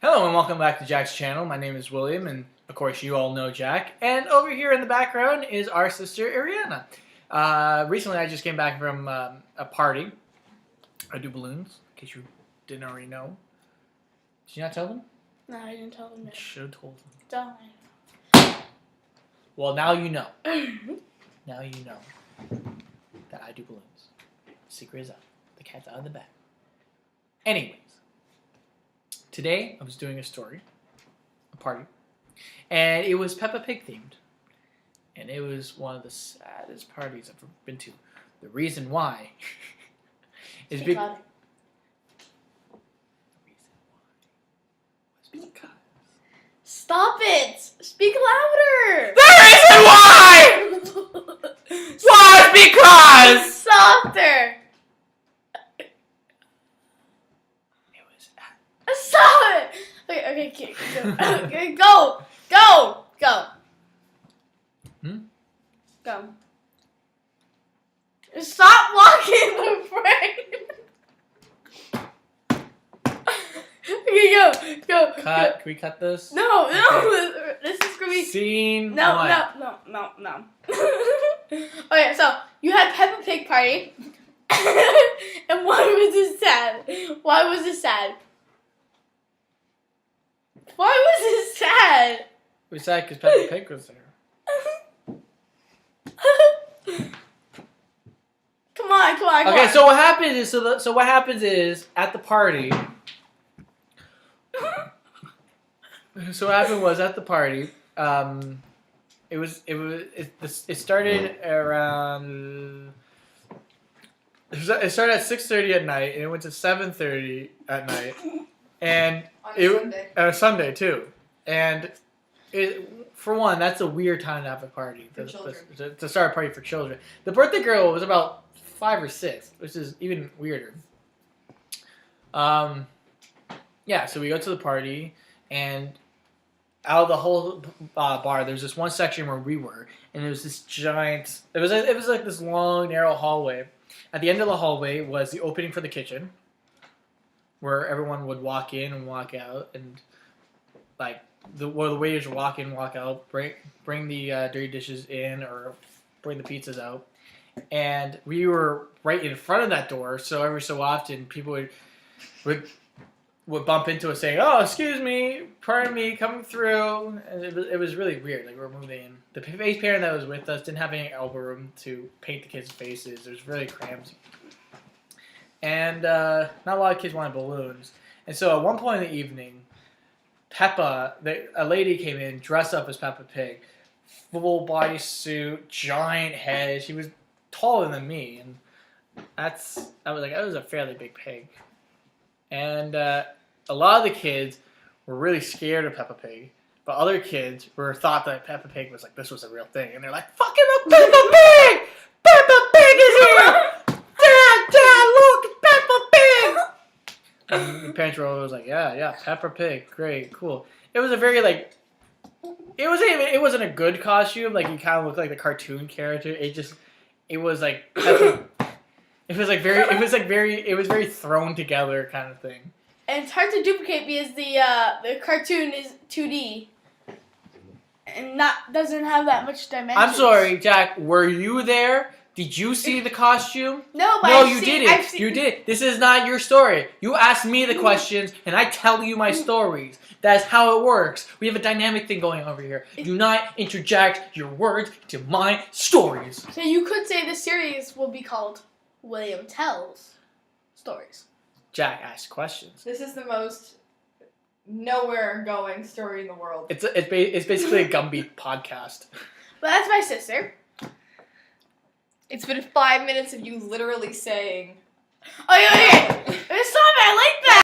Hello and welcome back to Jack's channel. My name is William, and of course you all know Jack. And over here in the background is our sister Ariana. Recently I just came back from a party. I do balloons, in case you didn't already know. Did you not tell them? No, I didn't tell them You that. should have told them. Don't. Well, now you know. Now you know that I do balloons. Secret is out. The cat's out of the bag. Anyways. Today, I was doing a story, a party, and it was Peppa Pig themed. And it was one of the saddest parties I've ever been to. The reason why is because... Stop it! Speak louder! The reason why! Was because... Softer! Stop it! Okay, go! Go! Go. Stop walking the frame! Okay, go. Cut. Can we cut this? No. Okay. This is gonna be... Scene No. one. No. Okay, so you had Peppa Pig party. And why was it sad? Why was it sad? It was sad because Peppa Pig was there. Come on. Okay, so what happens is what happens is at the party. So what happened was at the party. It started around. It started at 6:30 at night and it went to 7:30 at night, and on Sunday too. And for one, that's a weird time to have a party to start a party for children. The birthday girl was about 5 or 6, which is even weirder. Yeah, so we go to the party, and out of the whole bar, there's this one section where we were, and there was this giant. It was like this long, narrow hallway. At the end of the hallway was the opening for the kitchen, where everyone would walk in and walk out, and like the waiters would walk in, walk out, bring the dirty dishes in, or bring the pizzas out. And we were right in front of that door, so every so often people would bump into us saying, "Oh, excuse me, pardon me, coming through." And it was really weird. Like, we were moving in. The face parent that was with us didn't have any elbow room to paint the kids' faces. It was really cramped. And not a lot of kids wanted balloons. And so at one point in the evening, a lady came in dressed up as Peppa Pig. Full body suit, giant head. She was taller than me. And I was like, that was a fairly big pig. And a lot of the kids were really scared of Peppa Pig, but other kids thought that Peppa Pig was like, this was a real thing, and they're like, "Fucking a Peppa Pig! Peppa Pig is here! Dad, look, it's Peppa Pig!" And the parents were always like, "Yeah, Peppa Pig, great, cool." It was a very it wasn't a good costume. Like, you kind of looked like the cartoon character. It was like Peppa. It was very thrown together kind of thing. And it's hard to duplicate because the cartoon is 2D and doesn't have that much dimension. I'm sorry, Jack. Were you there? Did you see the costume? No, but you didn't. You did. This is not your story. You ask me the questions, and I tell you my stories. That's how it works. We have a dynamic thing going over here. Do not interject your words to my stories. So you could say the series will be called William Tells Stories. Jack asks questions. This is the most nowhere going story in the world. It's basically a Gumby podcast. But that's my sister. It's been 5 minutes of you literally saying, Okay. Stop it! I like